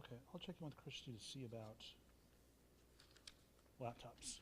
Okay, I'll check in with Christy to see about laptops.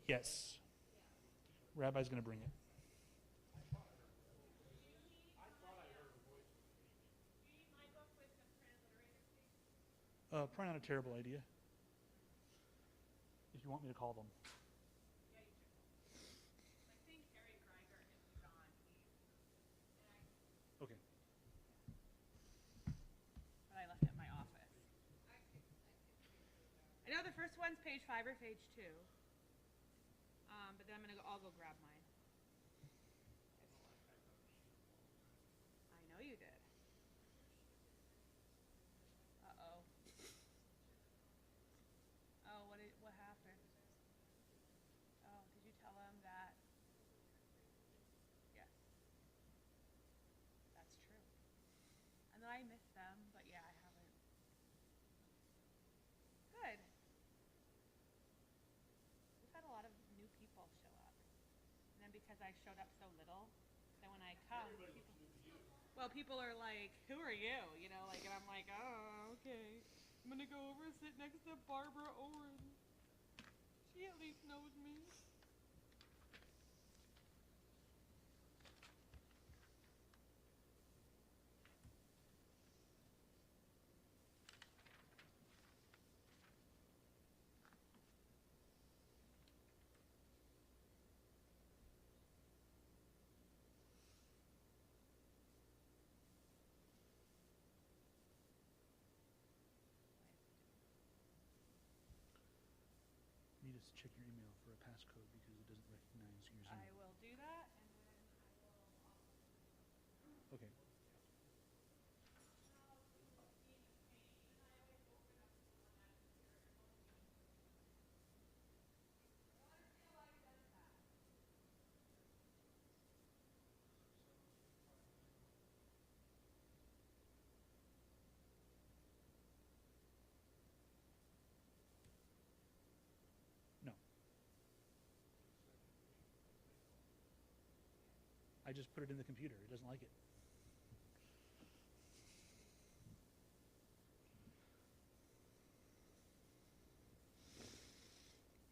Yes. Rabbi's going to bring it. Probably not a terrible idea. If you want me to call them. Okay. But I left it in my office. I know the first one's page 5 or page 2. But then I'll go grab mine. I know you did. Uh-oh. Oh, what happened? Oh, did you tell him that? Yes. That's true. And then I missed them, but yeah, I haven't. Good. We've had a lot of new people show up. And then because I showed up so little, then when I come, people are like, "Who are you?" You know, like, and I'm like, "Oh, okay. I'm gonna go over and sit next to Barbara Oren. She at least knows me." You need to check your email for a passcode because it doesn't recognize your Zoom. I will do that, and then I will. Okay. No. I just put it in the computer. It doesn't like it.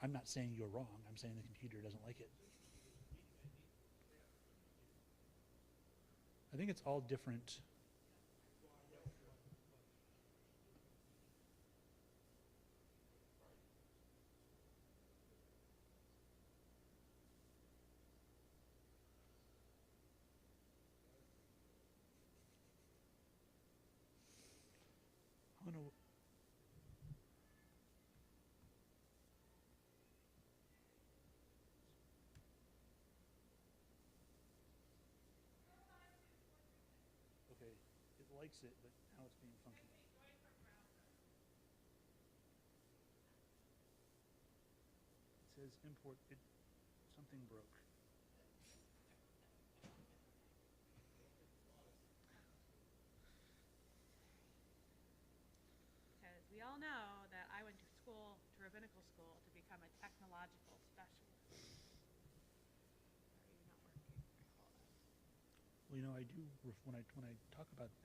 I'm not saying you're wrong. I'm saying the computer doesn't like it. I think it's all different. I don't know. likes it, but now it's being funky. It says import, something broke. Because we all know that I went to school, to rabbinical school, to become a technological specialist. Are you not working? Hold on. Well, you know, I do when I talk about the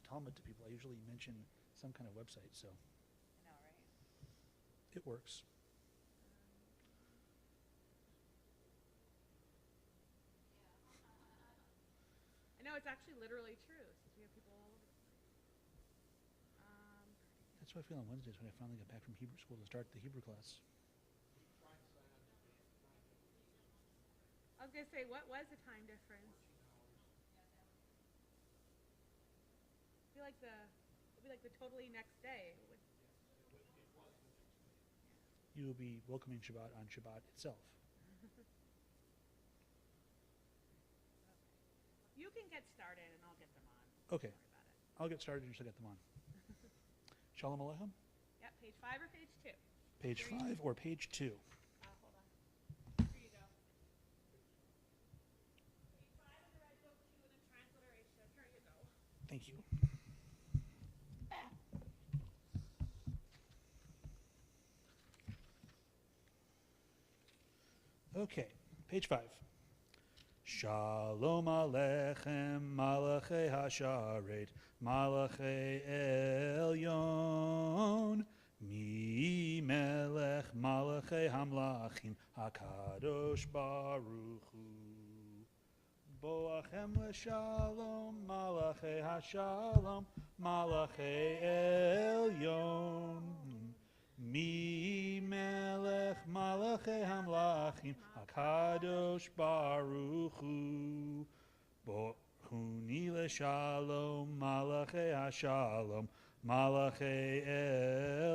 Talmud to people, I usually mention some kind of website, so I know, right? it works. I know it's actually literally true, since we have people all over the place. That's how I feel on Wednesdays when I finally get back from Hebrew school to start the Hebrew class. I was gonna say, what was the time difference? It'd be like the totally next day. You will be welcoming Shabbat on Shabbat itself. You can get started and I'll get them on. Okay. Don't worry about it. I'll get started and she'll get them on. Shalom Aleichem? Yep, page 5 or page 2? Page 5 or page 2? Hold on. Here you go. Page 5 in the red book, 2 in the transliteration. Here you go. Thank you. Okay, page 5. Shalom Aleichem, Malachei Hasharet, Malachei Elyon, Mi Melech, Malachei Hamlachim, HaKadosh Baruch Hu. Boachem L'Shalom, Malachei Hashalom, Malachei Elyon, Mi Melech Malachei Hamlachim HaKadosh Baruch Hu. Bochuni L'Shalom Malachei Hashalom Malachei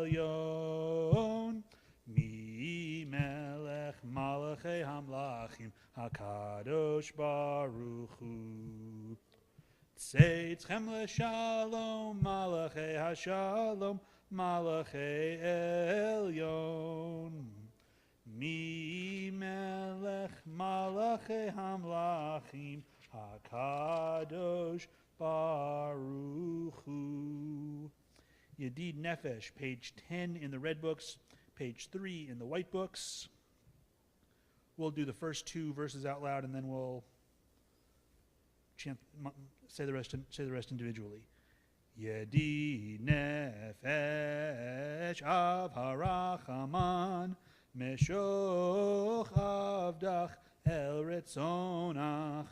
Elyon, Mi Melech Malachei Hamlachim HaKadosh Baruch Hu. Tzeitchem L'Shalom Malachei Hashalom Malachei Elyon, Mi Melech Malachei Hamlachim HaKadosh Baruch Hu. Yedid Nefesh, page 10 in the red books, page 3 in the white books. We'll do the first 2 verses out loud and then we'll say the rest individually. Yedid Nefesh Av Harachaman Meshoch Avdach El Retzonach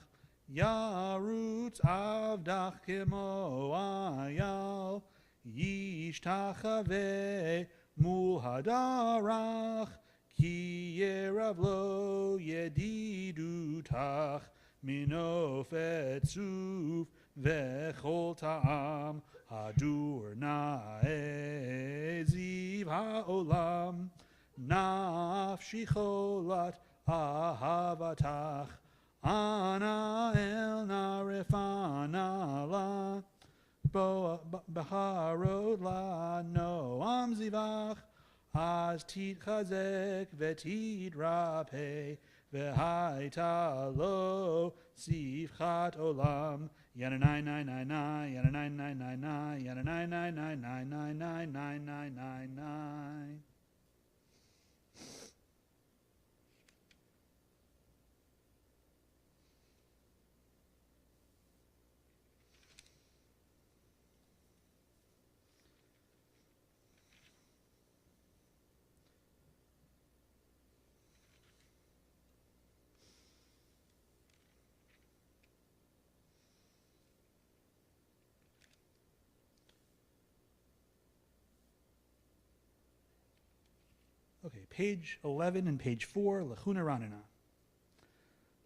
Yarutz Avdach Kemo Ayal Yishtachave Mul Hadarach Ki Yerav Lo Yedidutach Minof Etzuf Vechol Ta'am Hadur Na'e Ziv Ha'olam Nafshi Cholat Ahavatach Ana El Narefana La Baharod La Noam Zivach Az Tit Chazek Vetit Rapeh V'haita Lo Sivchat Olam Yana 9999 Yana 9999 Yana 9999999999. Okay, page 11 and page 4, Lechu Neranena.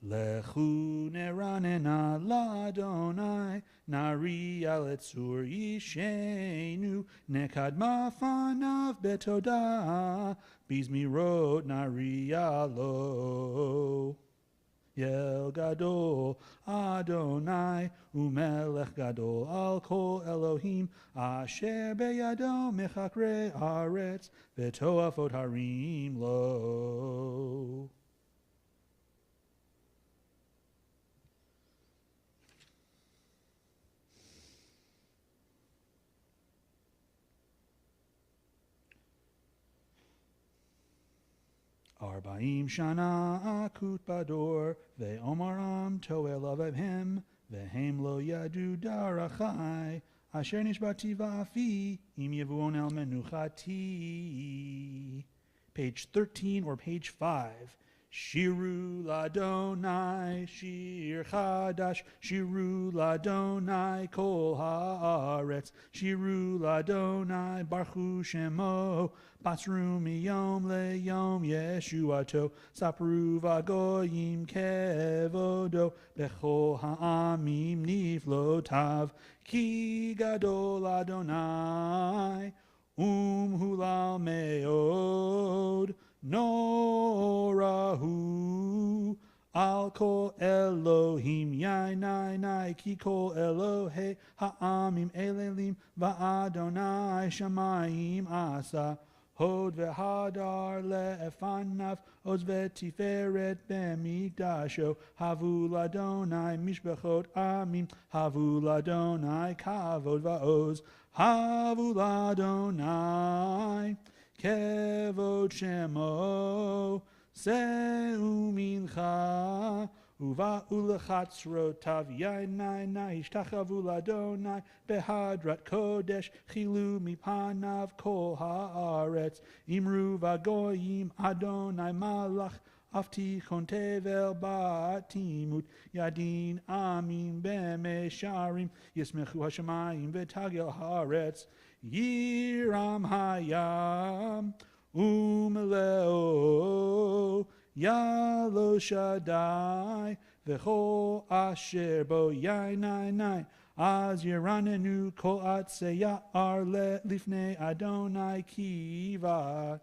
Lechu Neranena Ladonai, Nari Aletzur Yishenu, Nekad Mafanav Betoda, Bizmirot Nari Alo. Yel gadol Adonai umelech gadol al kol Elohim asher beyado mechakre aretz v'toafot harim lo. Arbaim shana akut bador ve'omaram toel avevhem ve'hem lo yadu darachai asher nishbati va'afi im yevuon el menuchati. Page 13 or page 5. Shiru ladonai shir chadash, shiru ladonai kol haaretz, shiru ladonai baruchu shemo, basru miyom leyom yeshuato, sapru vagoyim kevodo, bechol ha'amim niflotav, ki gadol Adonai, hulal meod, Norahu al kol Elohim yainai ki kol Elohe ha'amim elelim va'adonai shamayim asa hod ve'hadar le'efanav oz ve'tiferet be'mikdasho havu ladonai mishbechot amim havu ladonai kavod va'oz havu ladonai Kevod Shemo Seu Mincha Uva Ulachatzrotav Yainai Ishtachavu Ladonai Behadrat Kodesh Chilu Mipanav Kol Haaretz Imru Vagoyim Adonai Malach Aftichon Tevel Batimut Yadin Amin Bemesharim Yismechu Hashemayim V'Tagel Haaretz Yiram Hayam Umeleo Yalo Shaddai V'Chol Asher Bo Yainai Az Yeranenu Kol Atzeyar Lifnei Adonai Kiva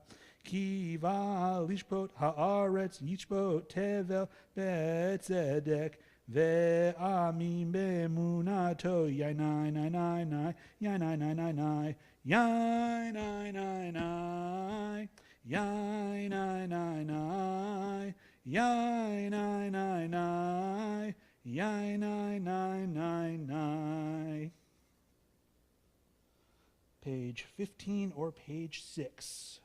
Lishpot Haaretz Yishpot Tevel Betzedek Ve'amim be'emunato yainai yainai Page 15 or page 6.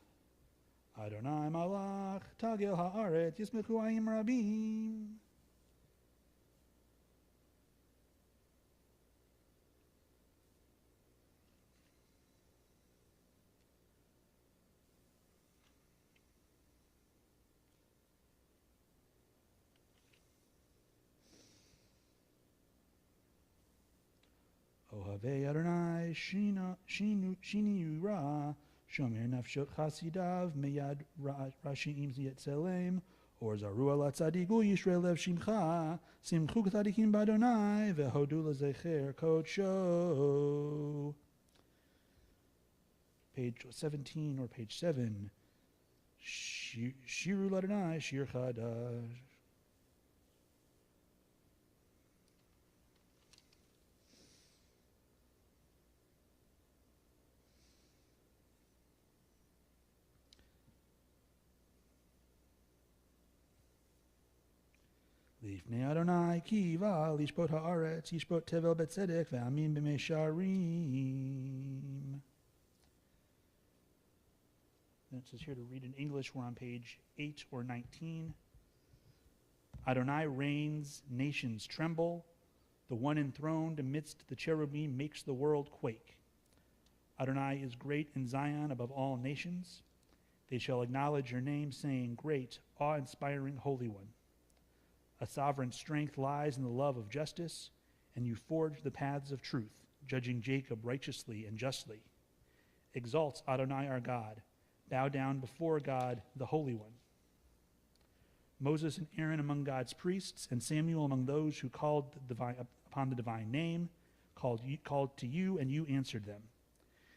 Adonai malach tagel haaretz yismechu ayim rabim. Ohavei Adonai shini yura shomer nafshot chasidav meyad rashiim yetzelem or zaru ala tzadiku yisrael lev shimcha simchu tzadikim b'Adonai vehodu lezecher kodsho. Page 17 or page 7. Shiru l'Adonai shir chadash. Lifnei Adonai kiva lishpot haaretz yishpot tevel betzedek ve'amim b'mesharim. Then it says here to read in English. We're on page 8 or 19. Adonai reigns, nations tremble. The one enthroned amidst the cherubim makes the world quake. Adonai is great in Zion above all nations. They shall acknowledge your name, saying, Great, awe-inspiring Holy One. A sovereign strength lies in the love of justice, and you forge the paths of truth, judging Jacob righteously and justly. Exalt Adonai our God. Bow down before God, the Holy One. Moses and Aaron among God's priests, and Samuel among those who called upon the divine name, called to you, and you answered them.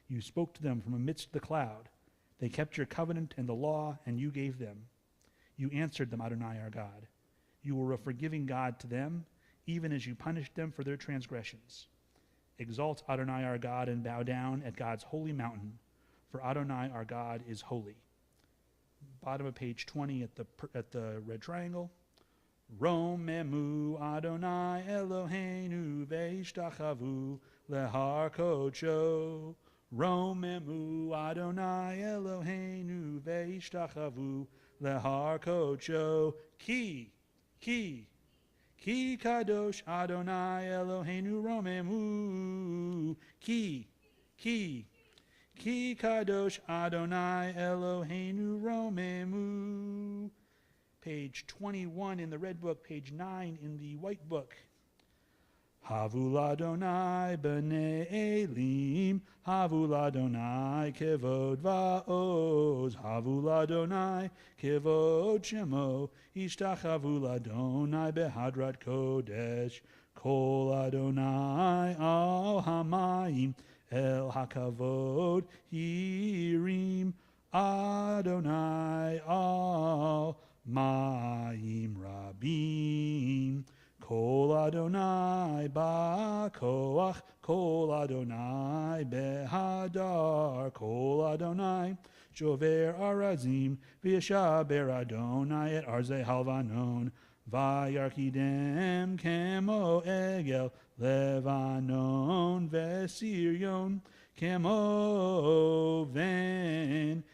You spoke to them from amidst the cloud. They kept your covenant and the law, and you gave them. You answered them, Adonai our God. You were a forgiving God to them, even as you punished them for their transgressions. Exalt Adonai our God and bow down at God's holy mountain, for Adonai our God is holy. Bottom of page 20 at the red triangle. Romemu Adonai Eloheinu veishtachavu lehar kodsho. Romemu Adonai Eloheinu veishtachavu lehar kodsho. Ki kadosh Adonai Eloheinu romemu. Ki kadosh Adonai Eloheinu romemu. Page 21 in the red book, page 9 in the white book. Havul Adonai b'nei Elim, Havul Adonai kevod va'oz, Havul Adonai kevod shemo, Ishtachavul Adonai behadrat kodesh, Kol Adonai al hamayim, El hakavod hirim, Adonai al Ma'im Rabim, Kol Adonai Ba'koach, Kol Adonai Behadar, Kol Adonai Shover Arazim, V'yashaber Adonai et Arzei Halvanon, Vayarkidem Kemo Egel, Levanon Vesirion, Kemo Ven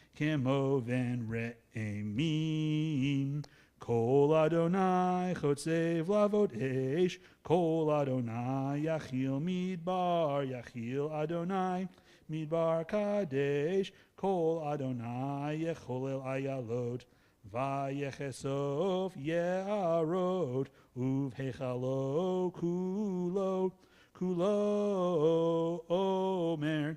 Re'emim. Kol Adonai Chotzev Lavot Eish, Kol Adonai Yachil Midbar, Yachil Adonai Midbar Kadesh, Kol Adonai Yecholel Ayalot, Vayechesof Ye'arot, Uvhechalo Kulo Omer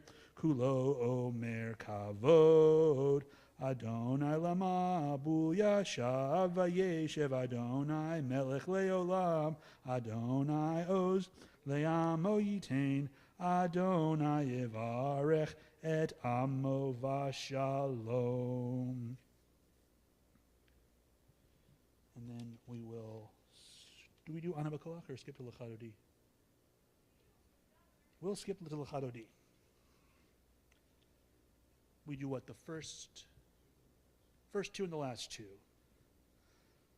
Kavod. Adonai lama bu yashav vayeshev, Adonai melech leolam, Adonai oz le'amo yitain, Adonai yevarech et amo vashalom. And then we will, do we do Anabakolach or skip to Lechadodi? We'll skip to Lechadodi. We do what, the first two and the last two.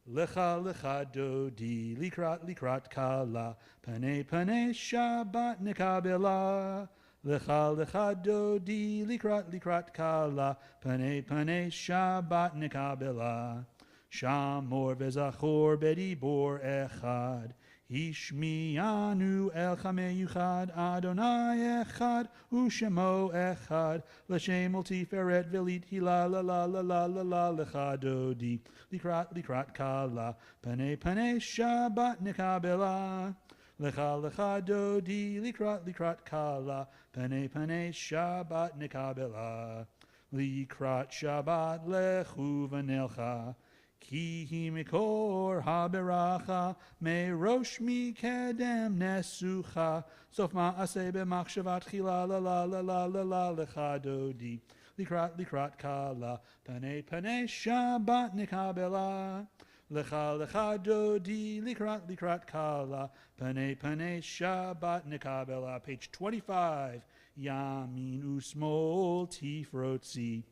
Lecha lecha dodi likrat kala, pane Shabbat nekabela. Lecha lecha dodi likrat kala, pane Shabbat nekabela. Shamor vezachor bedibor echad. Ishmianu el chameyuchad, Adonai echad, ushemo echad, l'shemol tiferet velit hila la la la la la la lechadodi, likrat kala, pane Shabbat nekabela, lecha dodi, likrat kala, pane Shabbat nekabela, likrat Shabbat lechu v'nelcha, Ki hi mikor haberacha, me rosh mi kedem nesucha, sof ma'aseh b'machshavat chila la la la la la la lecha dodi, likrat kala, pane Shabbat nekabela, lecha dodi, likrat kala, pane Shabbat nekabela. Page 25, Yamin usmol tifrotzi,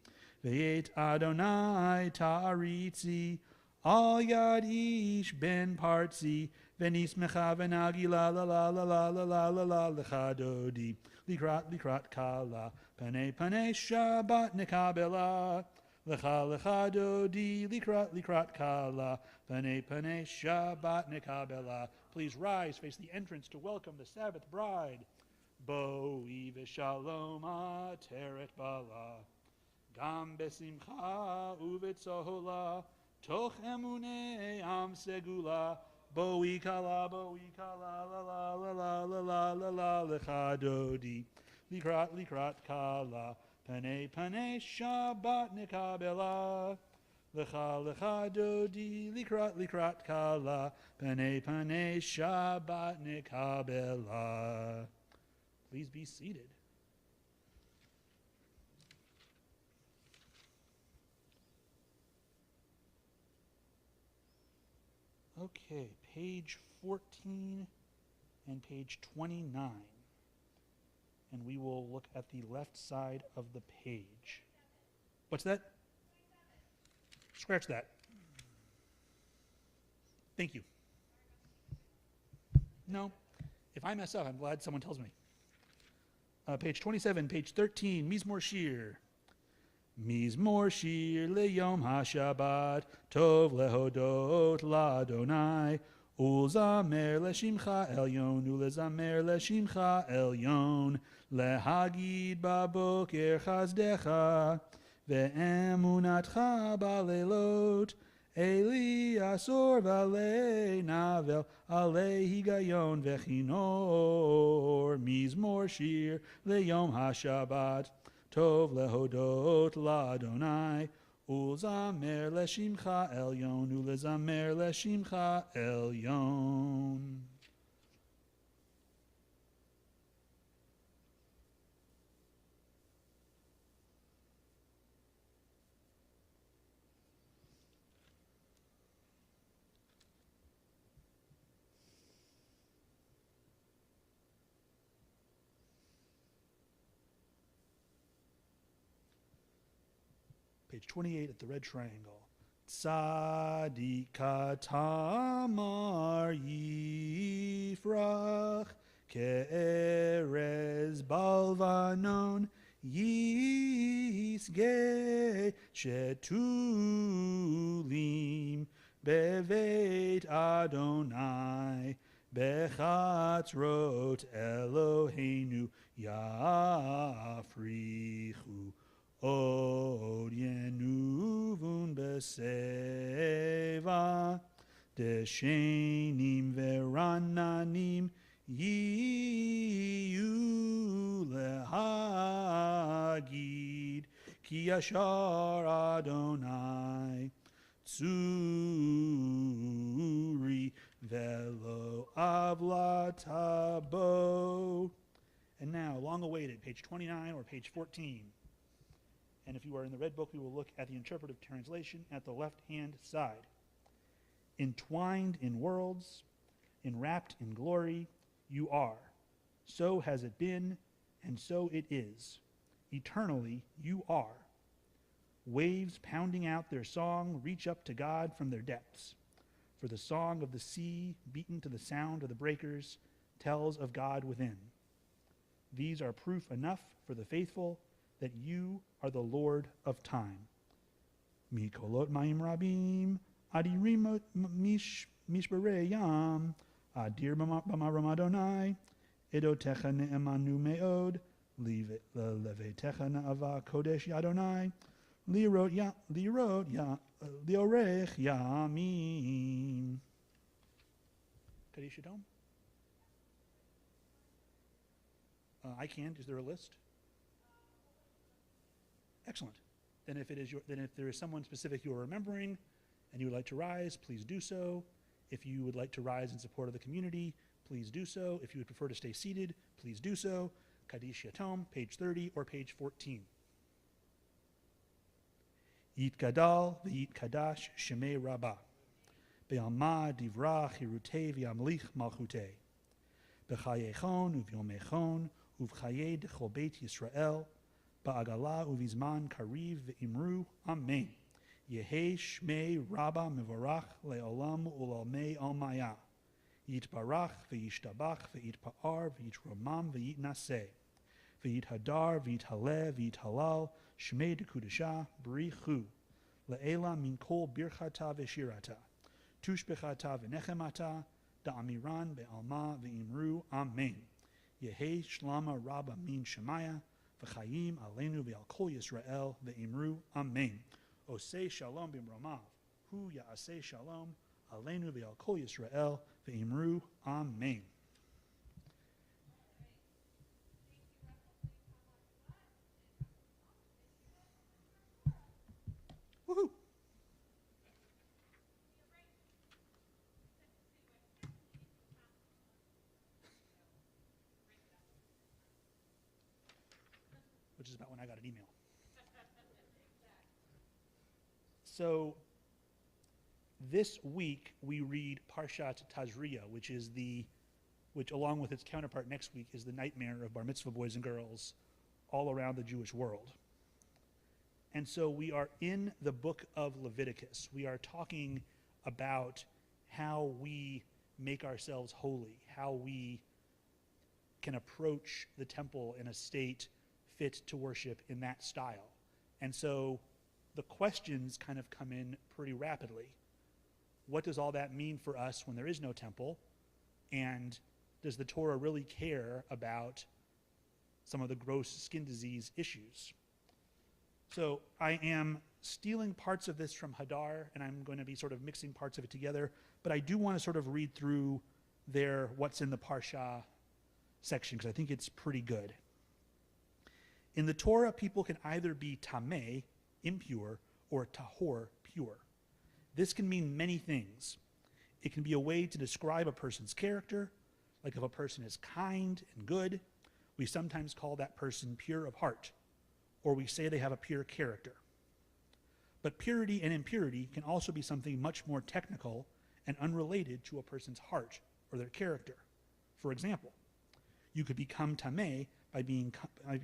Ve'et Adonai ta'aritzi, al yad ish ben partzi, v'nismecha v'nagi la la la la la la la la la lecha dodi, likrat kala, pane Shabbat nekabela, lecha dodi, likrat kala, pane Shabbat nekabela. Please rise, face the entrance to welcome the Sabbath bride. Bo'i v'shalom ateret bala. Gam besimcha uvetzohola, toch emune am segula, boi kala, la la la la la la la la lecha dodi, likrat kala, pane Shabbat nekabela, lecha dodi, likrat kala, pane Shabbat nekabela. Please be seated. Okay, page 14 and page 29. And we will look at the left side of the page. What's that? Scratch that. Thank you. No. If I mess up, I'm glad someone tells me. Page 27, page 13, Mizmor Shir. Mizmor Shir leyom hashabat, tov lehodot ladonai, ulzamer leshimcha elyon, ulezamer leshimcha elyon, lehagid baboker chazdecha, ve'emunatcha balelot, Eli asor v'alei navel, alei higayon v'chinor, mizmor shir leyom hashabat, tov lehodot ladonai, ulzamer leshimcha elyon, ulezamer leshimcha elyon. Page 28 at the red triangle. Tzadika tamar yifrach ke'erez balvanon yisge shetulim beveit Adonai bechatzrot Eloheinu yafrichu Od yenuvun beseva, deshenim verananim yiyu lehagid, ki yashar Adonai tzuri velo avlatabo. And now, long awaited, page 29 or page 14. And if you are in the red book, we will look at the interpretive translation at the left-hand side. Entwined in worlds, enwrapped in glory, you are. So has it been, and so it is. Eternally, you are. Waves pounding out their song reach up to God from their depths. For the song of the sea, beaten to the sound of the breakers, tells of God within. These are proof enough for the faithful that you are the Lord of time. Mikolot ma'im rabim, adirim mishbarei yam, adir b'maram Adonai, edotecha ne'emanu me'od, levetecha na'ava kodesh Adonai, liorech yamim. Kadesh Yadom? I can. Is there a list? Excellent. Then if there is someone specific you are remembering and you would like to rise, please do so. If you would like to rise in support of the community, please do so. If you would prefer to stay seated, please do so. Kaddish Yatom, page 30 or page 14. Yit Gadal v'yit Kadash Shemei Rabbah. Be'alma divra chirutei v'yamlich malchutei. B'chayechon uvyomechon uv'chayei dechol beit Yisrael. Ba'agala uvizman kariv ve'imru, amen. Yehe shmei rabba mevorach le'olam u'lalmei almaya. Yitbarach ve'yishtabach ve'yitpa'ar ve'yitromam ve'yitnaseh. Ve'yithadar ve'yithaleh ve'yithalal shmei dekudesha b'richu. Le'ela min kol birchata ve'shirata. Tushbechata ve'nechemata. Da'amiran be'alma ve'imru, amen. Yehe shlama rabba min shemaya. V'chayim aleinu ve'al kol Yisrael ve'imru, amen. Osei shalom b'mromav, hu ya'aseh shalom, aleinu ve'al kol Yisrael ve'imru, amen. Woohoo! Which is about when I got an email. So, This week we read Parshat Tazria, which along with its counterpart next week is the nightmare of bar mitzvah boys and girls all around the Jewish world. And so we are in the book of Leviticus. We are talking about how we make ourselves holy, how we can approach the temple in a state fit to worship in that style. And so the questions kind of come in pretty rapidly. What does all that mean for us when there is no temple? And does the Torah really care about some of the gross skin disease issues? So I am stealing parts of this from Hadar, and I'm going to be sort of mixing parts of it together, but I do want to sort of read through their what's in the Parsha section, because I think it's pretty good. In the Torah, people can either be tameh, impure, or tahor, pure. This can mean many things. It can be a way to describe a person's character, like if a person is kind and good, we sometimes call that person pure of heart, or we say they have a pure character. But purity and impurity can also be something much more technical and unrelated to a person's heart or their character. For example, you could become tameh by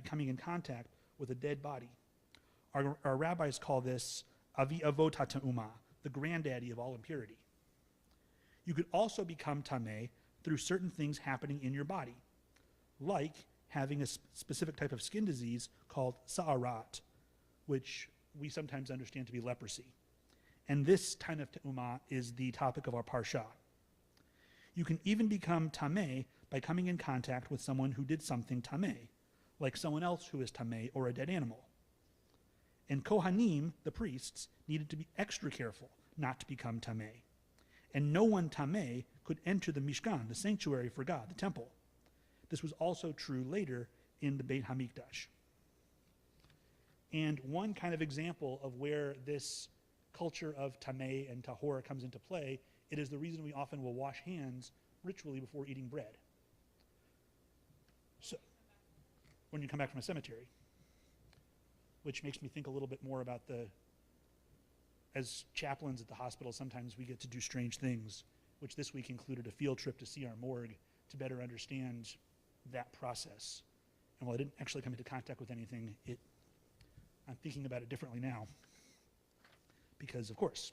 coming in contact with a dead body. Our rabbis call this avi avot ha'te'uma, the granddaddy of all impurity. You could also become tameh through certain things happening in your body, like having a specific type of skin disease called sa'arat, which we sometimes understand to be leprosy. And this kind of te'uma is the topic of our parsha. You can even become tameh by coming in contact with someone who did something tameh, like someone else who is tameh or a dead animal. And Kohanim, the priests, needed to be extra careful not to become tameh. And no one tameh could enter the Mishkan, the sanctuary for God, the temple. This was also true later in the Beit HaMikdash. And one kind of example of where this culture of tameh and tahor comes into play, it is the reason we often will wash hands ritually before eating bread. So, when you come back from a cemetery, which makes me think a little bit more about as chaplains at the hospital, sometimes we get to do strange things, which this week included a field trip to see our morgue to better understand that process. And while I didn't actually come into contact with anything, I'm thinking about it differently now, because of course.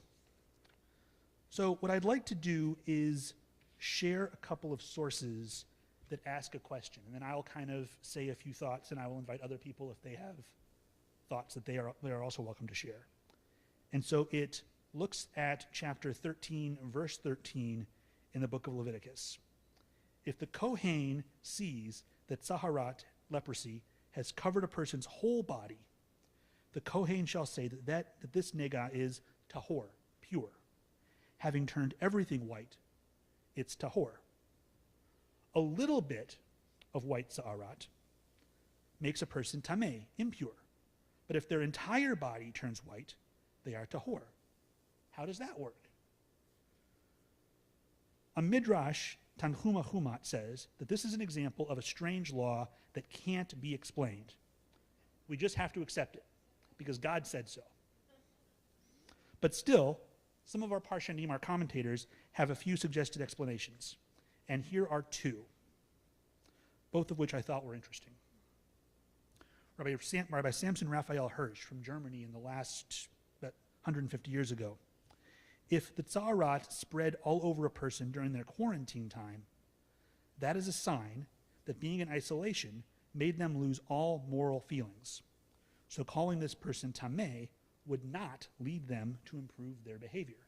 So what I'd like to do is share a couple of sources that ask a question, and then I'll kind of say a few thoughts, and I will invite other people if they have thoughts that they are also welcome to share. And so it looks at chapter 13, verse 13 in the book of Leviticus. If the Kohen sees that Saharat, leprosy, has covered a person's whole body, the Kohen shall say that this nega is tahor, pure. Having turned everything white, it's tahor. A little bit of white Saharat makes a person tameh, impure. But if their entire body turns white, they are tahor. How does that work? A midrash, Tanhuma Humat, says that this is an example of a strange law that can't be explained. We just have to accept it, because God said so. But still, some of our Parshanim, our commentators, have a few suggested explanations. And here are two, both of which I thought were interesting. Rabbi Samson Raphael Hirsch from Germany in the last 150 years ago. If the Tzarat spread all over a person during their quarantine time, that is a sign that being in isolation made them lose all moral feelings. So calling this person tameh would not lead them to improve their behavior.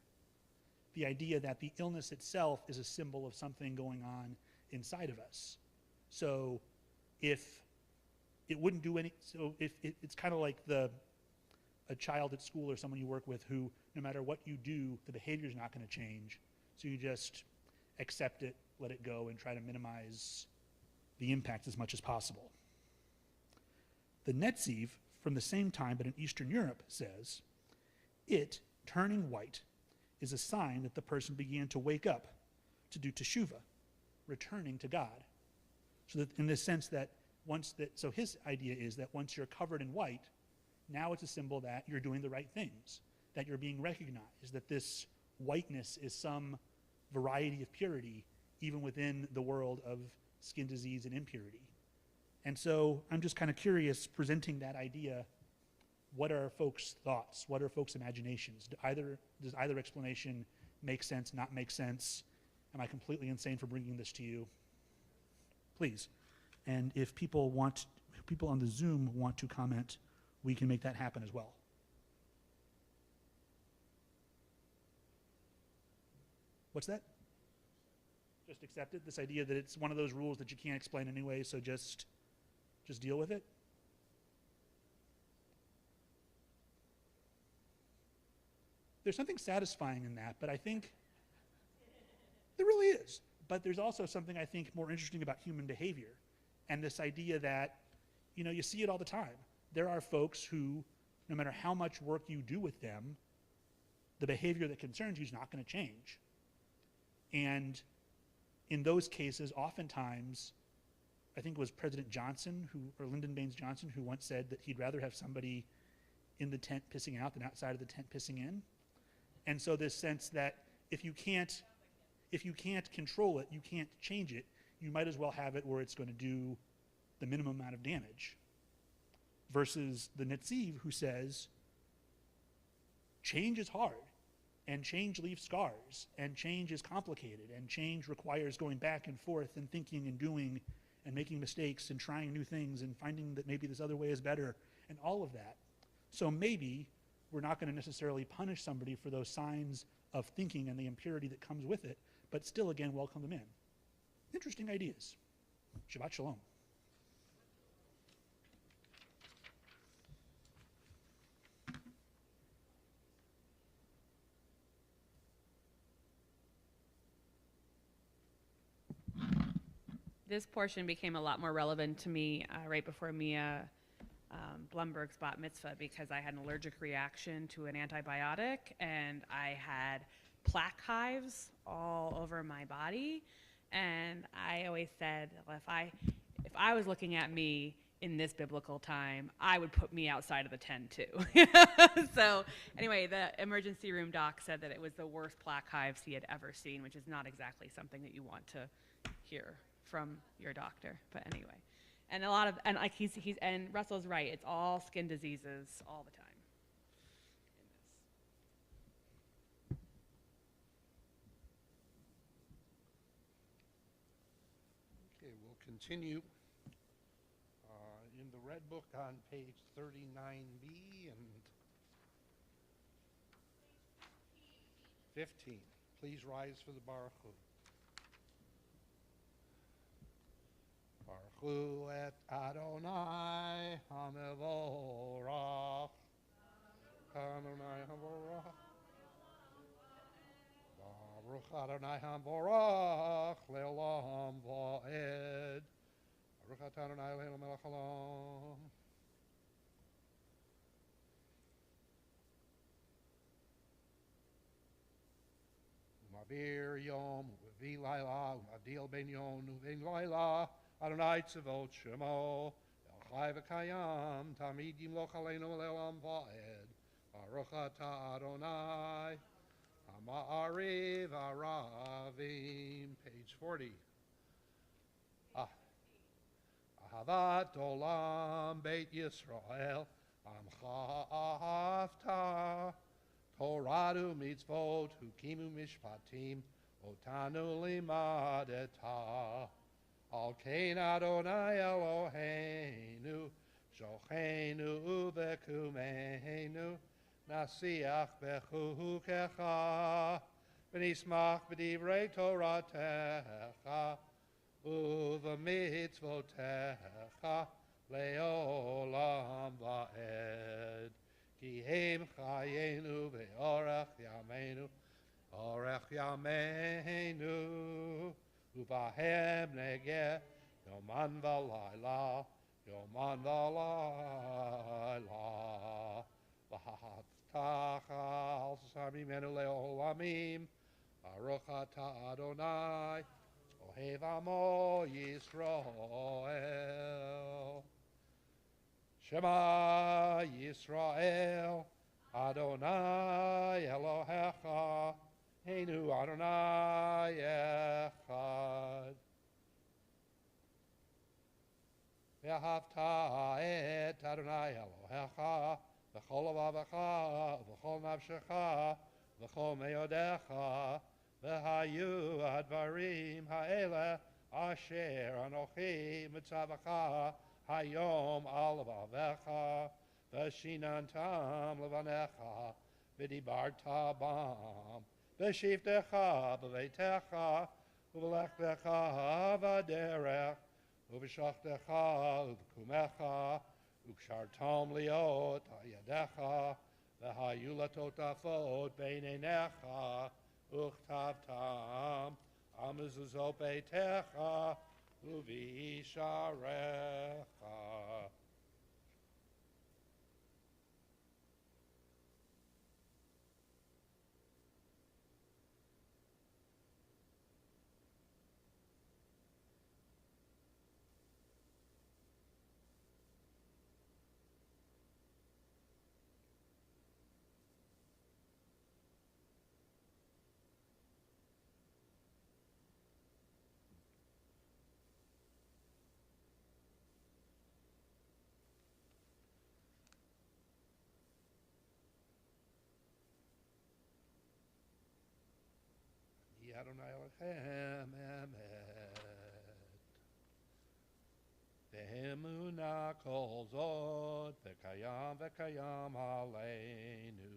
The idea that the illness itself is a symbol of something going on inside of us. So if it wouldn't do any, so if it's kind of like a child at school or someone you work with who, no matter what you do, the behavior is not going to change. So you just accept it, let it go, and try to minimize the impact as much as possible. The Netziv, from the same time but in Eastern Europe, says, it, turning white, is a sign that the person began to wake up, to do teshuvah, returning to God. So that in the sense that so his idea is that once you're covered in white, now it's a symbol that you're doing the right things, that you're being recognized, that this whiteness is some variety of purity, even within the world of skin disease and impurity. And so I'm just kind of curious, presenting that idea, what are folks' thoughts? What are folks' imaginations? Does either explanation make sense, not make sense? Am I completely insane for bringing this to you? Please. And if people on the Zoom want to comment, we can make that happen as well. What's that? Just accept it? This idea that it's one of those rules that you can't explain anyway, so just deal with it? There's something satisfying in that, but I think there really is. But there's also something I think more interesting about human behavior, and this idea that, you see it all the time. There are folks who, no matter how much work you do with them, the behavior that concerns you is not going to change. And in those cases, oftentimes, I think it was President Johnson, or Lyndon Baines Johnson, who once said that he'd rather have somebody in the tent pissing out than outside of the tent pissing in. And so this sense that if you can't control it, you can't change it, you might as well have it where it's going to do the minimum amount of damage. Versus the Netziv, who says, change is hard, and change leaves scars, and change is complicated, and change requires going back and forth and thinking and doing and making mistakes and trying new things and finding that maybe this other way is better, and all of that. So maybe we're not going to necessarily punish somebody for those signs of thinking and the impurity that comes with it, but still, again, welcome them in. Interesting ideas. Shabbat shalom. This portion became a lot more relevant to me right before Mia Blumberg's bat mitzvah, because I had an allergic reaction to an antibiotic, and I had plaque hives all over my body. And I always said, well, if I was looking at me in this biblical time, I would put me outside of the tent too. So anyway, the emergency room doc said that it was the worst plaque hives he had ever seen, which is not exactly something that you want to hear from your doctor. But anyway, and Russell's right, it's all skin diseases all the time. Okay, we'll continue in the Red Book on page 39B and 15. Please rise for the Baruch Hu. Baruch Hu et Adonai HaMevorach. Adonai HaMevorach. Baruch Adonai HaMevorach Le'olam Va'ed. Baruch Adonai Le'olam Melech Haolam. Umavir Yom Uvi Laila Umadil Ben Yom Uvein Laila Adonai Tzavot Shemo El Chai V'Kayam Tamid Yimloch Aleinu Le'olam Va'ed Baruch Ata Adonai Ma'ariv Aravim, page 40. Ahavat Olam Beit Yisrael Amcha Ahavta Toradu Mitzvot Hukimu Mishpatim Otanu Limadeta Al Kein Adonai Eloheinu Shochenu Vekumeinu Nasiach bechukecha, v'nismach b'divrei Toratecha, u'v'mitzvotecha le'olam va'ed. Ki hem chayenu ve'orech yameinu, u'vahem negeh yoman v'layla, Tachal Samimenu Le'olamim Baruch Ata Adonai Ohev Amo Yisrael Shema Yisrael Adonai Elohecha Einu Adonai Echad. Ve'ahavta et Adonai Elohecha v'chol levavecha v'chol nafshecha v'chol meodecha v'hayu advarim ha'eleh asher anochi mitzavacha hayom al levavecha v'shinantam levanecha v'dibarta bam v'shivtecha b'veitecha v'lechtecha v'derech Uv'shachtecha uv'kumecha u'kshartom liot ha'yadecha v'hayu latotafot beinenecha u'chtavtam amezuzot beitecha u'visharecha. Adonai Elohim emet. Ve'emuna kol zot v'kayam aleinu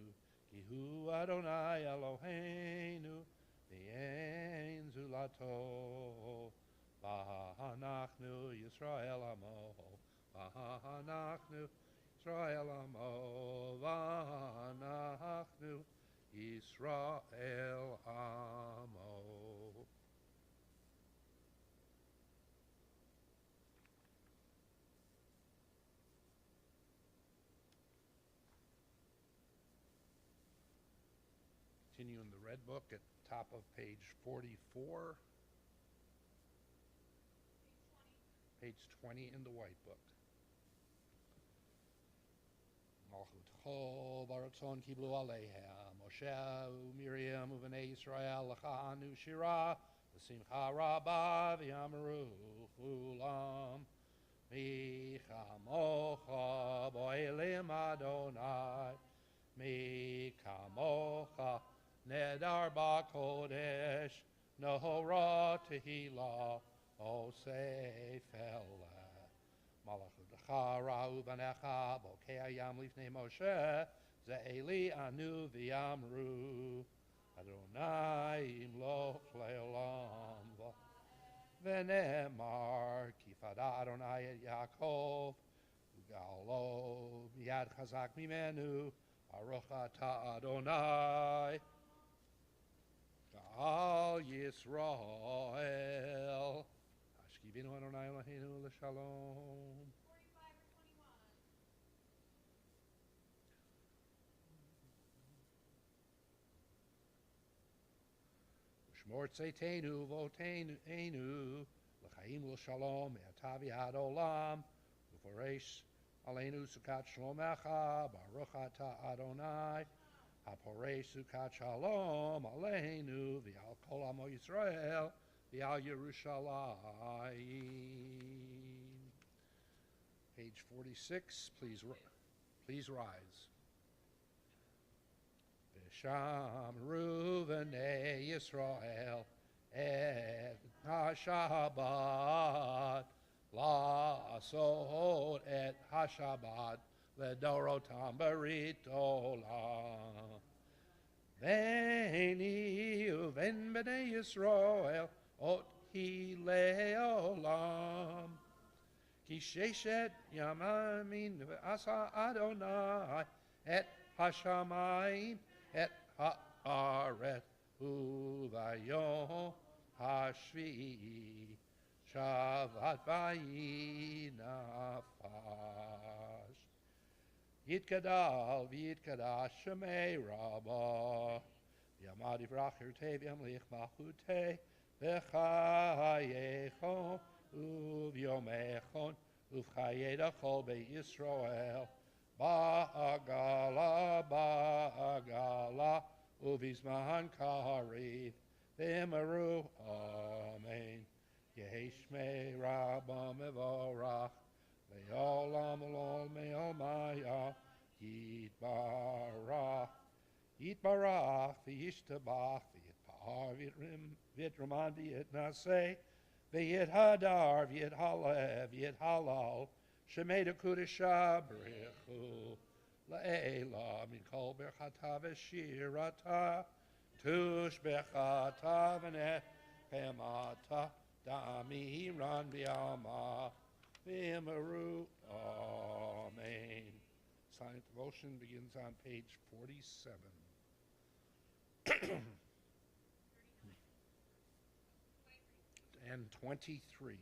ki hu Adonai Eloheinu v'ein zulato v'hanachnu Yisrael amo v'hanachnu Yisrael amo v'hanachnu Yisrael amo. Continue in the red book at the top of page 44. Page 20 in the white book. Malchut Chol Baratzon Kiblu Aleha Moshe u'Miriam u'Bnei Yisrael Lachanu Shira V'Simcha Rabba V'Yamru Chulam Mi Chamocha Bo'elim Adonai Mi Kamocha Nedar Ba'Kodesh Nohora Tehillah Osei Felah Malachut Ra'u Banecha Bokei Hayam Lifnei Moshe Ze'eli Anu V'Yamru Adonai Imloch Le'olam V'Ne'emar Kifada Adonai et Yaakov U'Galo Miyad Chazak Mimenu Baruch Ata Adonai Gal Yisrael Ashkivinu Adonai Eloheinu L'Shalom. 45 or 21. Shmor Tzeitenu Votenu L'Chaim L'Shalom Me'atavi Ad Olam U'Foresh Aleinu Sukat Shlomecha Baruch Ata Adonai HaPorei Sukat Shalom Aleinu V'Al Kol Amo Yisrael V'Al Yerushalayim. Page 46, please rise. V'Shamru V'nei Yisrael Et HaShabbat La'asot Et HaShabbat L'Dorotam Barit Olam V'eni uven b'nei Yisrael Ot Hi Le'olam Ki sheshet yamim v'asa Adonai Et HaShamayim Et Ha'aret Uvayom HaShvi'i Shavat Vayinafash Yitkadal v'yitkadash Shemei Rabbah V'yamad yivrach yirtei v'yamlich malchutei v'chayechon u'v'yomechon u'v'chayedachol be'Yisrael ba'agala ובזמן קריב, ואמרו אמן. יהי שמי רבא מבורך, לעולם ולעולמי עולמיה, יתברך. יתברך וישתבח, ויתפאר ויתרומם ויתנשא, ויתהדר ויתהלל ויתהלל, שמי דקודשא ברכו לעילה מכל ברכתה ושירתה, תושבחתה ונחמתה, דאמירן בעלמא, ואמרו amen. Silent devotion begins on page 47. And 23.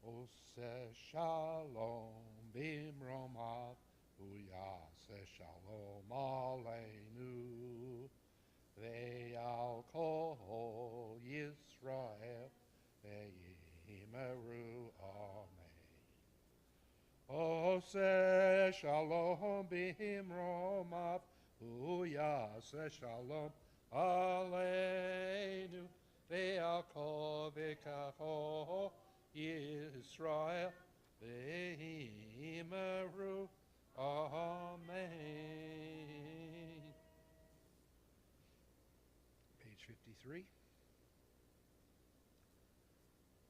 Ose shalom bimromav, uyase shalom aleinu, ve'al kol Yisrael, ve'imeru amen. Ose shalom bimromav, uyase shalom aleinu, ve'al kol v'kachol Israel, ve'imeru, amen. Page 53.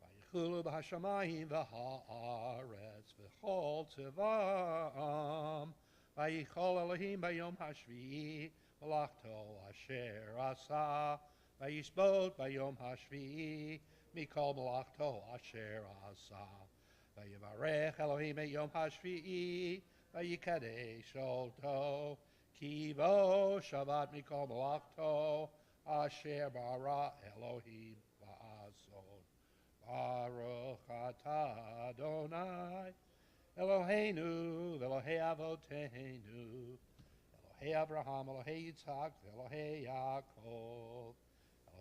Vayichulu b'hashamayim v'ha'aretz v'chol tevam, vayichol Elohim bayom hashvi'i v'lachto asher asa, vayishbot bayom hashvi'i Mikol Malachto Asher Asa, Vayivarech Elohim et Yom Hashvi'i, Vayikadesh Oto, Kivo Shabbat Mikol Malachto Asher Bara Elohim Va'asod, Baruch Atah Adonai, Eloheinu, Elohei Avoteinu, Elohei Abraham, Elohei Yitzhak, Elohei Yaakov,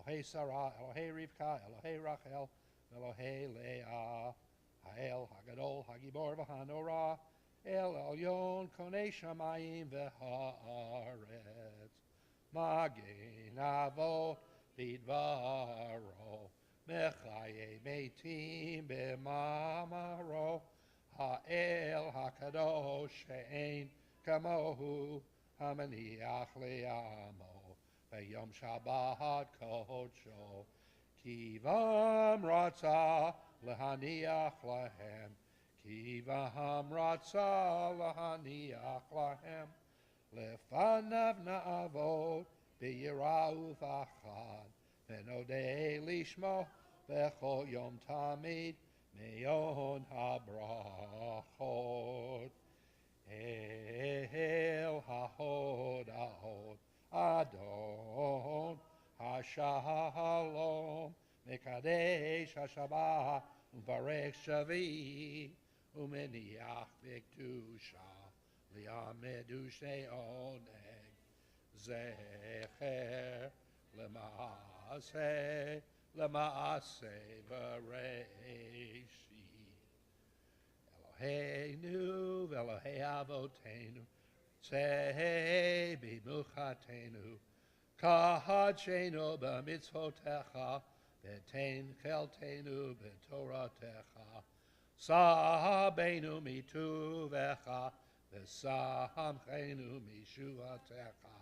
Elohei Sarah, Elohei Rivka, Elohei Rachel, Elohei Leah, Ha'el, Hagadol, Hagibor, V'Hanorah, El Elyon, Konei Shamayim, V'Haaretz, Magen Avot, Bidvaro, Mechaye Meitim, B'Mamaro, Ha'el, Hakadosh, She'ein, Kamohu, Hamaniach Le'amo, Yom Shabbat Kodsho, Kivam Ratzah, Lahaniach lahem. Kivaham ratza lahaniach lahem. Lefanav na'avod b'yirau v'achad. Venodei lishmo v'chol yom tamid meyon habrachot. El hahod ahod Adon hashalom mekadesh hashabah uvarech shavi umeniach v'kedusha liamedu she'oneg zecher lema'aseh v'reishit Eloheinu v'Elohei avotenu tzei b'muchatenu kahadshenu b'mitzvotecha v'tein cheltenu b'toratecha sahabenu mituvecha v'samchenu mishuatecha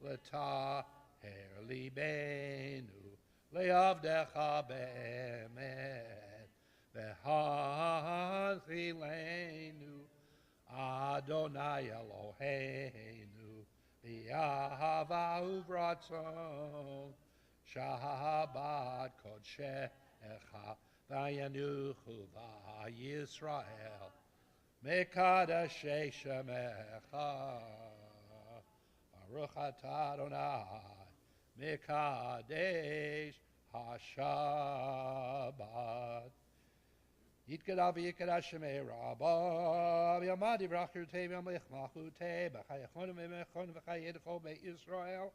l'taher libenu le'avdecha be'emet V'hanchilenu Adonai Eloheinu V'yahava uvratzon Shabbat Kodshecha V'yanuchu V'Yisrael Mekadashei Shemecha Baruch atah Adonai Mekadesh HaShabbat Yitkadav Yitkadav Shemei Rabba V'yamadi V'rachir Tei V'yamlich Machutei B'chayachon V'mechon V'chayedcho B'Yisrael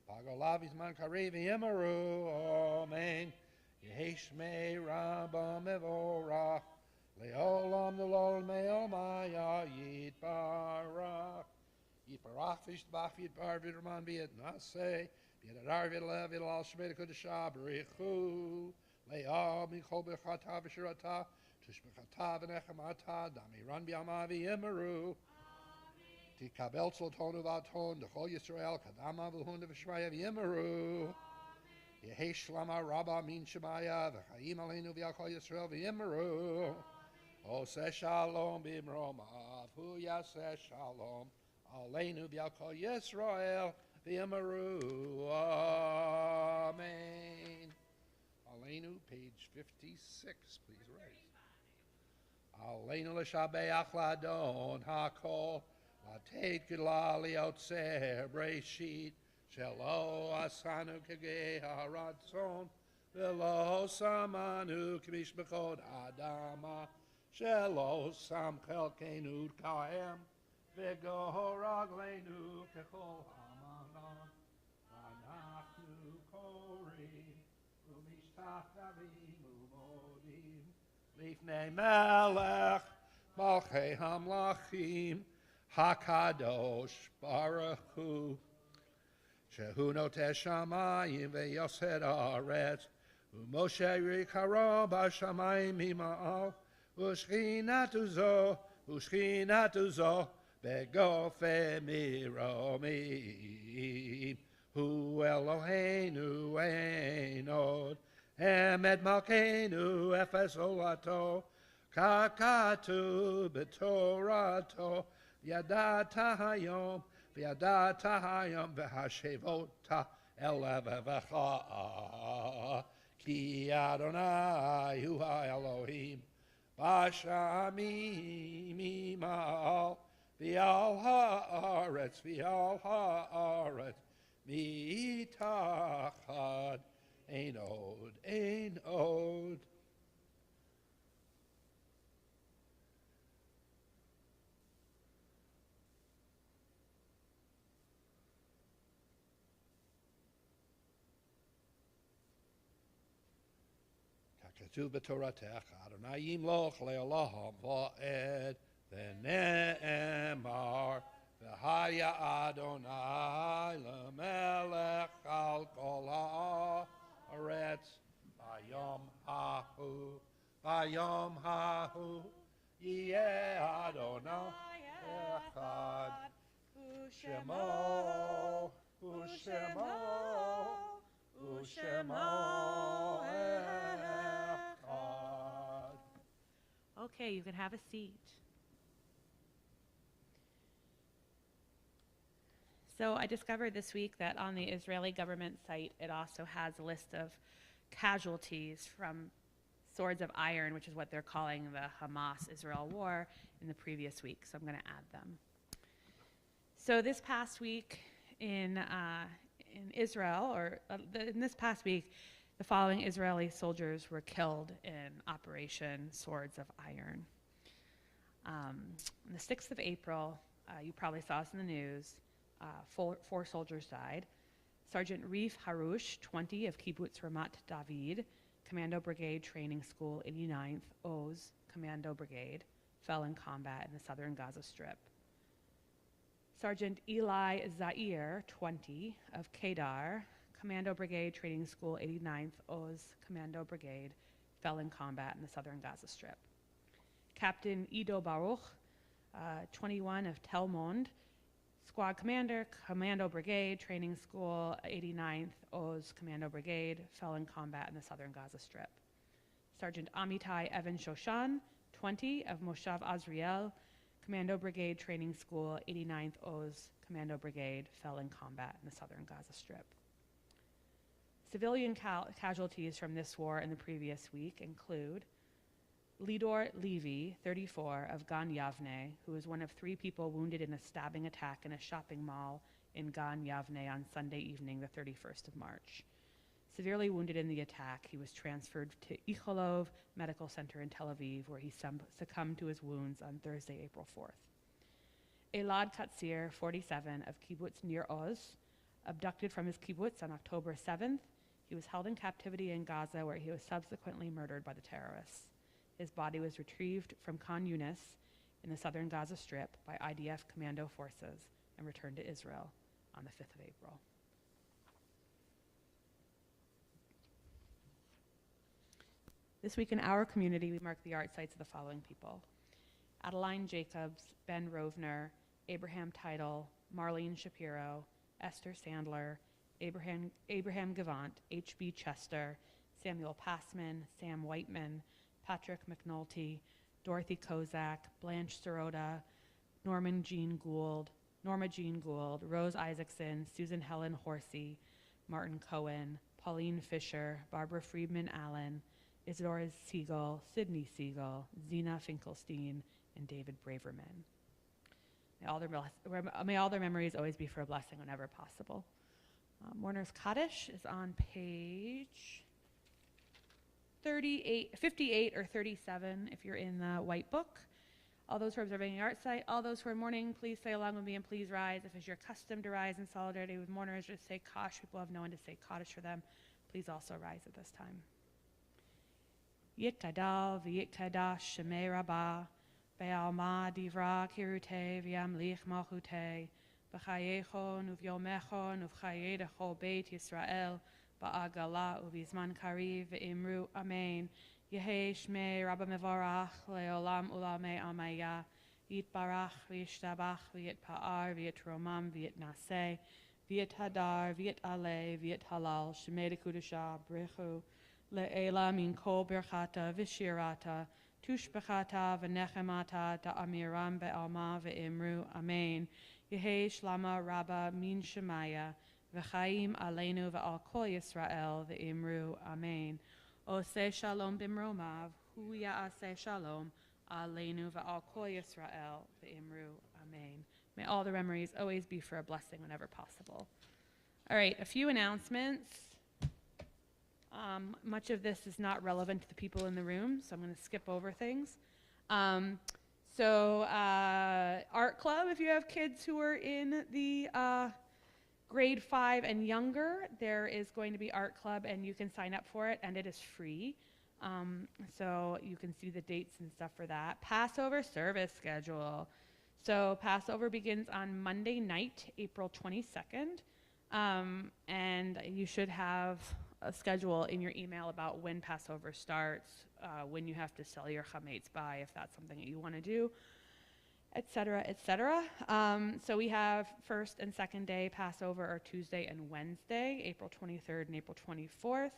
V'agolav Yizman Karev V'yimaru Amen Yehi Shmei Rabba Mevorach Le'olam L'ol Me'ol Maya Yitbarach Yitbarach V'yishtabach V'yitbar V'yirman V'yitnaseh V'yidadar V'yidalev V'yidalal Shemei L'Kodeshah B'richu Le'ah Michol B'chata V'shirata Tushbechata V'nechemata Damiran B'yama V'yimaru Tikabel Tzoltonu V'aton D'chol Yisrael Kadama V'hun V'shmaya V'yimaru Yehi Shlama Rabba Min Shemaya V'chayim Aleinu V'yakol Yisrael V'yimaru Oseh Shalom B'imromav Hu Yaseh Shalom Aleinu V'yakol Yisrael V'yimaru Amen Aleinu, page 56, please raise. Aleinu l'shabeach l'adon hakol, l'ateit g'la liotzer breshit, shelo asanu k'gei haratzon, v'lo samanu k'mishbechot adama, shelo sam chelkenu k'ahem, v'go ragleinu k'chol hamanon, v'anachnu korim, Lifnei Melech Malchei Hamlachim Hakadosh Baruch Hu Shehu Noteh Shamayim Ve'yosed Haaretz U'Moshe Yikaro B'Shamayim Hima'al U'Shchinatu Zo Begofe Miromim Hu Eloheinu Einod Emed Malkeinu Efes Olato Kakatu B'Torato V'yadata Hayom V'hashevota Elevevecha Ki Adonai Hu HaElohim B'Shamim Imal V'al Haaretz Mitachad Ein od. Kakatu b'toratech Adonai yimloch le'olam va'ed v'ne'emar v'haya Adonai le'melech al kol ha'aretz Vayom hahu yeh Adonai echad Ushemo echad Okay, you can have a seat. So I discovered this week that on the Israeli government site, it also has a list of casualties from swords of iron, which is what they're calling the Hamas-Israel war in the previous week. So I'm going to add them. So this past week in Israel, in this past week, the following Israeli soldiers were killed in Operation Swords of Iron. On the 6th of April, you probably saw this in the news, four soldiers died. Sergeant Reef Harush, 20, of Kibbutz Ramat David, Commando Brigade Training School, 89th Oz Commando Brigade, fell in combat in the southern Gaza Strip. Sergeant Eli Zaire, 20, of Kedar, Commando Brigade Training School, 89th Oz Commando Brigade, fell in combat in the southern Gaza Strip. Captain Ido Baruch, 21, of Tel Mond, Squad Commander, Commando Brigade Training School, 89th Oz Commando Brigade, fell in combat in the southern Gaza Strip. Sergeant Amitai Evan Shoshan, 20, of Moshav Azriel, Commando Brigade Training School, 89th Oz Commando Brigade, fell in combat in the southern Gaza Strip. Civilian casualties from this war in the previous week include Lidor Levy, 34, of Gan Yavne, who was one of 3 people wounded in a stabbing attack in a shopping mall in Gan Yavne on Sunday evening, the 31st of March. Severely wounded in the attack, he was transferred to Icholov Medical Center in Tel Aviv, where he succumbed to his wounds on Thursday, April 4th. Elad Katsir, 47, of Kibbutz Nir Oz, abducted from his kibbutz on October 7th. He was held in captivity in Gaza, where he was subsequently murdered by the terrorists. His body was retrieved from Khan Yunis in the southern Gaza Strip by IDF commando forces and returned to Israel on the 5th of April. This week in our community, we mark the art sites of the following people: Adeline Jacobs, Ben Rovner, Abraham Title, Marlene Shapiro, Esther Sandler, Abraham Gavant, H.B. Chester, Samuel Passman, Sam Whiteman, Patrick McNulty, Dorothy Kozak, Blanche Sirota, Norma Jean Gould, Rose Isaacson, Susan Helen Horsey, Martin Cohen, Pauline Fisher, Barbara Friedman Allen, Isidore Siegel, Sidney Siegel, Zena Finkelstein, and David Braverman. May all their memories always be for a blessing whenever possible. Mourner's Kaddish is on page 58 or 37 if you're in the white book. All those who are observing the art site, all those who are mourning, please say along with me and please rise. If it's your custom to rise in solidarity with mourners, just say Kosh. People have no one to say Kaddish for them. Please also rise at this time. Yittadal v'yittadash shemei rabbah, be'alma divra kirute v'yamlich malchute, b'chayechon uv'yomechon uv'chayedecho beit Yisrael, ba'agala uv'izman kariv v'imru amen. Yehei shmei rabba mevarach le'olam ulamei amaya, yitbarach v'yishtabach v'yitpa'ar v'yitromam v'yitnaseh, v'yithadar v'yit'aleh v'yithalal shemei dekudusha brechu le'ela min kol birchata v'shirata tushbechata v'nechemata da'amiram be'alma v'imru amen. Yehei shlama rabba min shemaya v'chaim aleinu v'al kol Yisrael v'imru amen. Oseh shalom bimromav hu ya'aseh shalom aleinu v'al kol Yisrael v'imru amen. May all the memories always be for a blessing whenever possible. All right, a few announcements. Much of this is not relevant to the people in the room, so I'm going to skip over things. Art club, if you have kids who are in the grade 5 and younger, there is going to be art club, and you can sign up for it, and it is free. So you can see the dates and stuff for that. Passover service schedule. So Passover begins on Monday night, April 22nd, and you should have a schedule in your email about when Passover starts, when you have to sell your chametz by, if that's something that you want to do, et cetera, et cetera. So we have first and second day Passover are Tuesday and Wednesday, April 23rd and April 24th.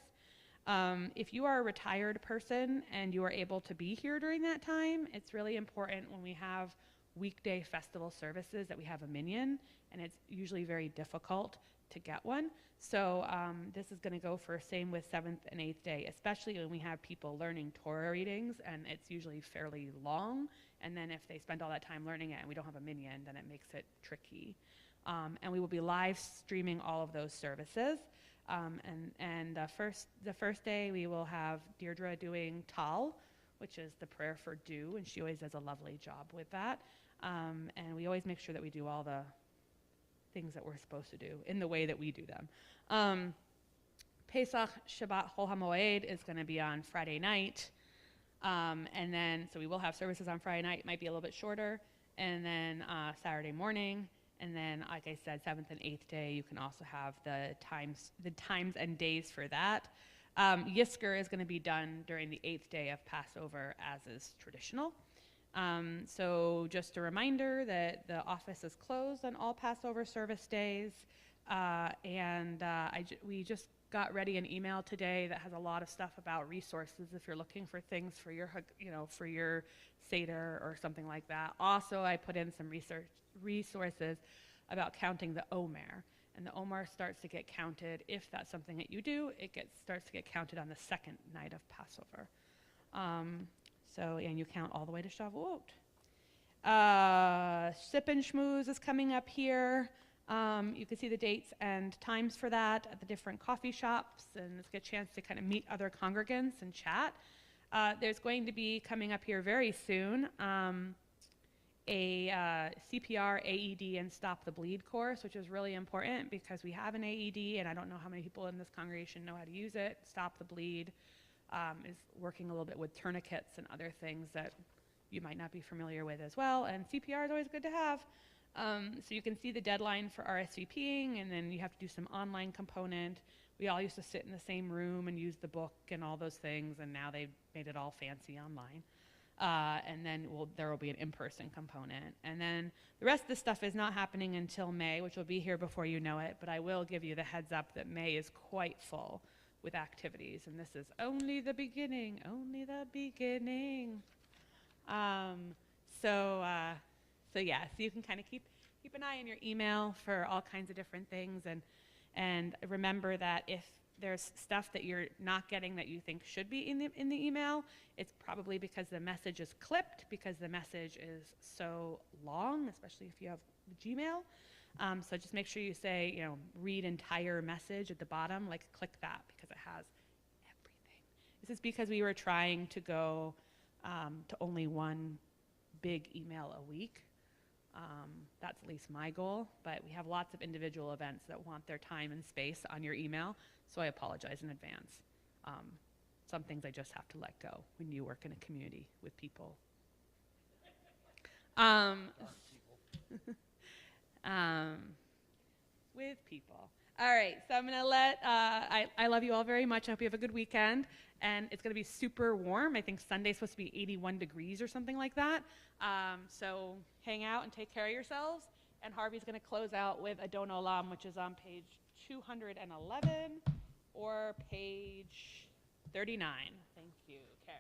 If you are a retired person and you are able to be here during that time, it's really important when we have weekday festival services that we have a minyan, and it's usually very difficult to get one. So this is going to go for same with 7th and 8th day, especially when we have people learning Torah readings, and it's usually fairly long. And then if they spend all that time learning it and we don't have a minyan, then it makes it tricky. And we will be live streaming all of those services. The first day we will have Deirdre doing Tal, which is the prayer for dew, and she always does a lovely job with that. And we always make sure that we do all the things that we're supposed to do in the way that we do them. Pesach, Shabbat, Chol HaMoed is going to be on Friday night. And then, so we will have services on Friday night. It might be a little bit shorter. And then Saturday morning. And then, like I said, 7th and 8th day, you can also have the times and days for that. Yisker is going to be done during the 8th day of Passover, as is traditional. So just a reminder that the office is closed on all Passover service days. We just got ready an email today that has a lot of stuff about resources if you're looking for things for your, for your Seder or something like that. Also, I put in some resources about counting the Omer. And the Omer starts to get counted, if that's something that you do, starts to get counted on the second night of Passover. And you count all the way to Shavuot. Sip and Schmooze is coming up here. You can see the dates and times for that at the different coffee shops, and it's a good chance to kind of meet other congregants and chat. There's going to be coming up here very soon a CPR, AED, and Stop the Bleed course, which is really important because we have an AED, and I don't know how many people in this congregation know how to use it. Stop the Bleed is working a little bit with tourniquets and other things that you might not be familiar with as well, and CPR is always good to have. So you can see the deadline for RSVPing, and then you have to do some online component. We all used to sit in the same room and use the book and all those things, and now they've made it all fancy online. And then there will be an in-person component. And then the rest of the stuff is not happening until May, which will be here before you know it, but I will give you the heads up that May is quite full with activities, and this is only the beginning, only the beginning. So you can kind of keep an eye on your email for all kinds of different things, and remember that if there's stuff that you're not getting that you think should be in the email, it's probably because the message is clipped, because the message is so long, especially if you have Gmail. So just make sure you say, read entire message at the bottom, click that, because it has everything. This is because we were trying to go to only one big email a week. That's at least my goal, but we have lots of individual events that want their time and space on your email, so I apologize in advance. Some things I just have to let go when you work in a community with people. With people. All right, so I'm going to I love you all very much. I hope you have a good weekend. And it's going to be super warm. I think Sunday's supposed to be 81 degrees or something like that. So hang out and take care of yourselves. And Harvey's going to close out with Adon Olam, which is on page 211 or page 39. Thank you, Karen.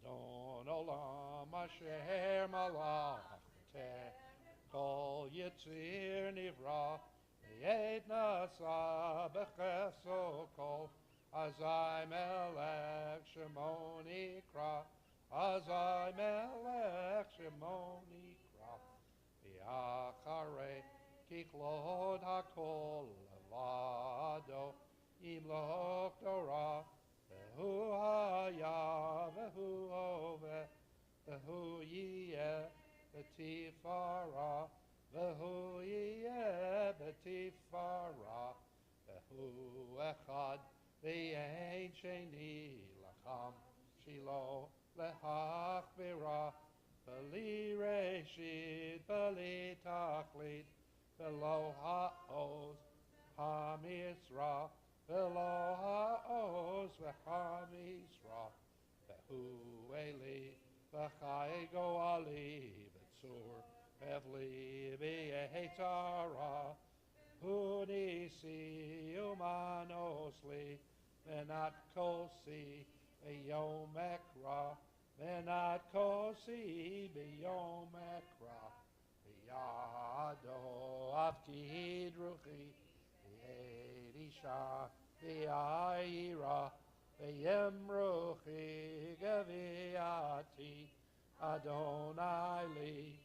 Adon Olam asher malach kol yitzir nivra v'yed nasa b'cheso kol azai melech shemo nikra azai melech shemo nikra v'yacharei kiklod hakol levado imloch Torah v'hu haya v'hu hove v'hu yiyeh Tifereth V'hu yeh b'Tifereth V'hu echad v'yein sheni lacham shilo lehachbira B'li reshit b'li tachlit V'lo ha'oz ha'misra V'lo ha'oz v'ha'misra V'hu eli v'chai go'ali Sur Pevli B'Yetzara Unisi umanosli, venat kosi, beyom ekra, venat kosi, beyom ekra, beyado avkid ruchi, be'edisha, be'ayira, be'yem ruchi, gaviati, Adonai li,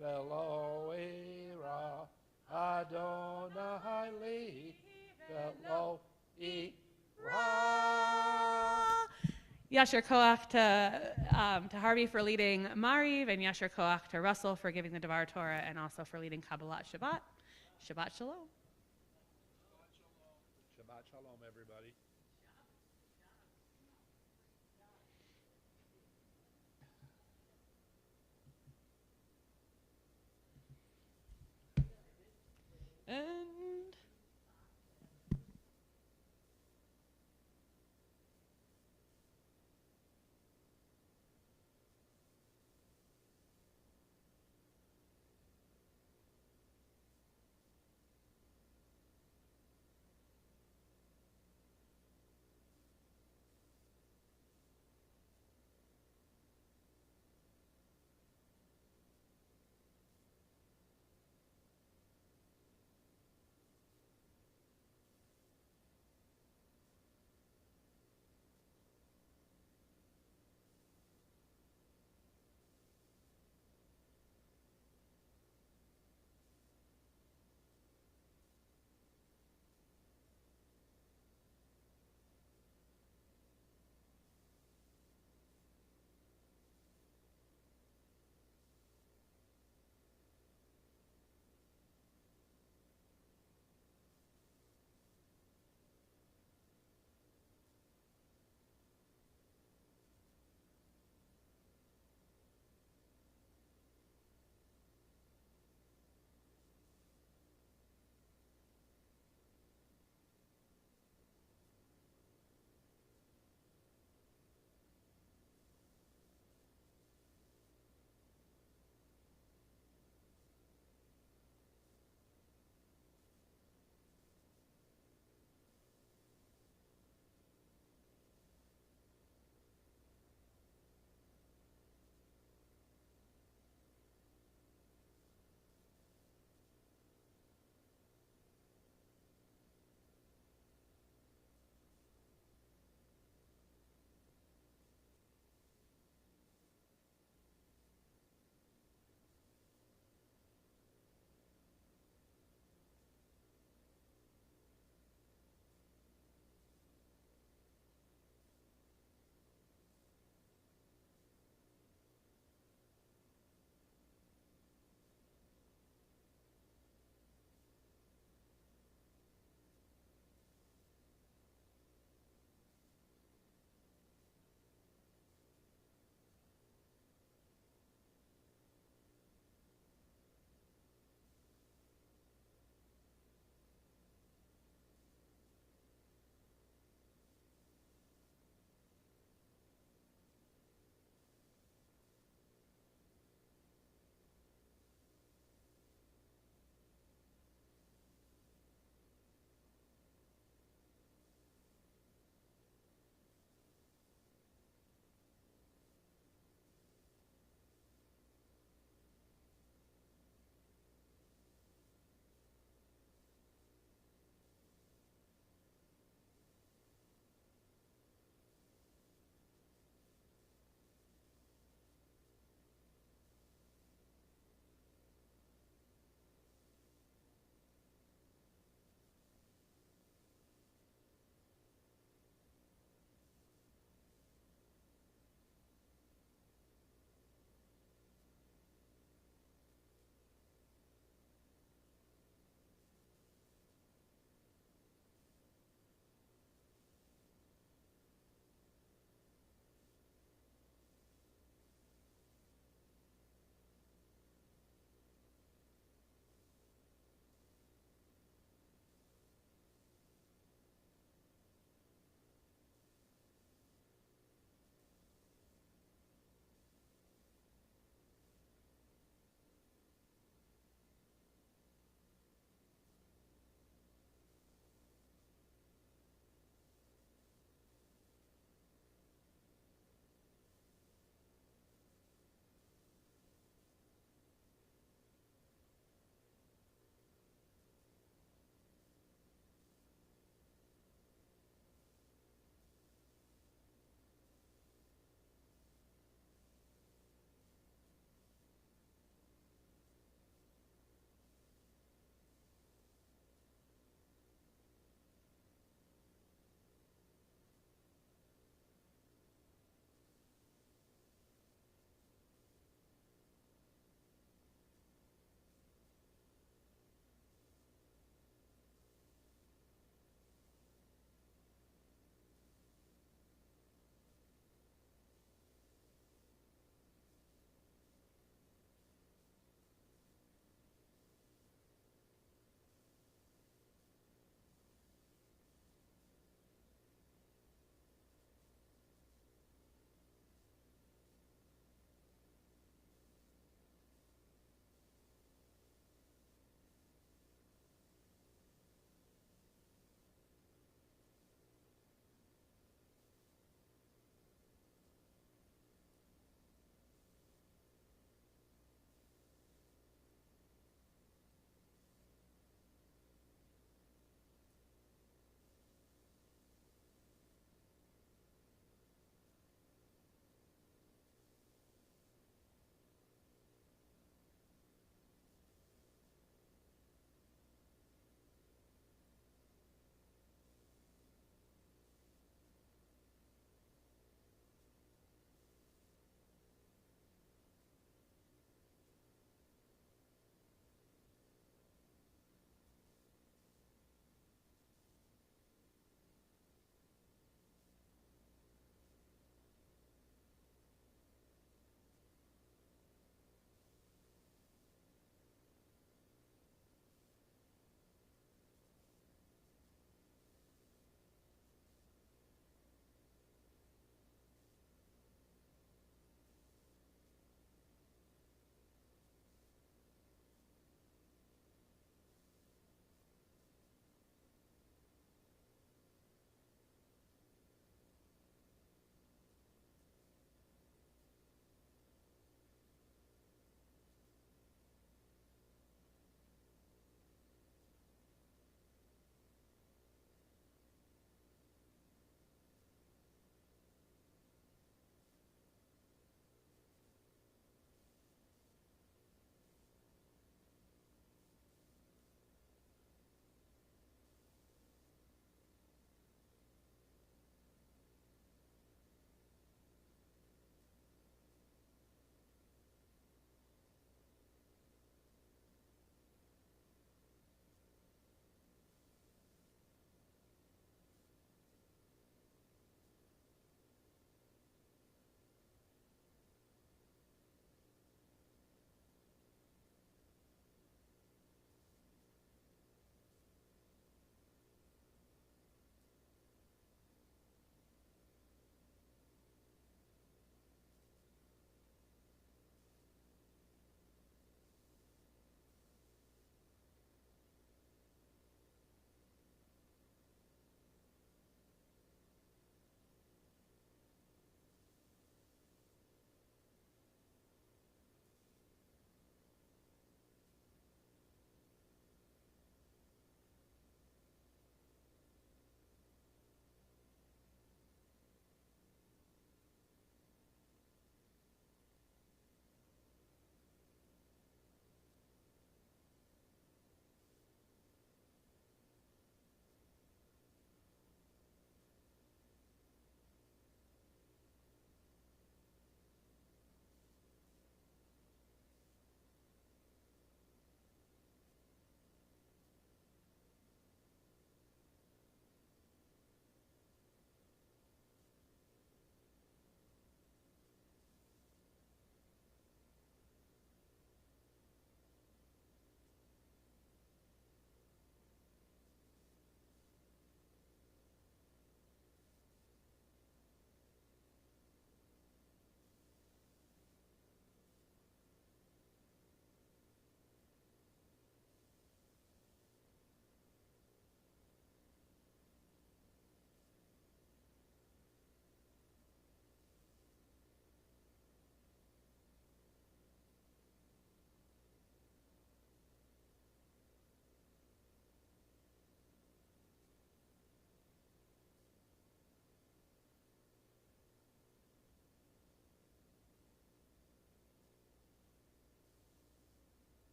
velo ira, Adonai li, velo ira. Yasher Koach to Harvey for leading Mariv, and Yasher Koach to Russell for giving the Devar Torah, and also for leading Kabbalat Shabbat. Shabbat Shalom. Shabbat shalom, everybody.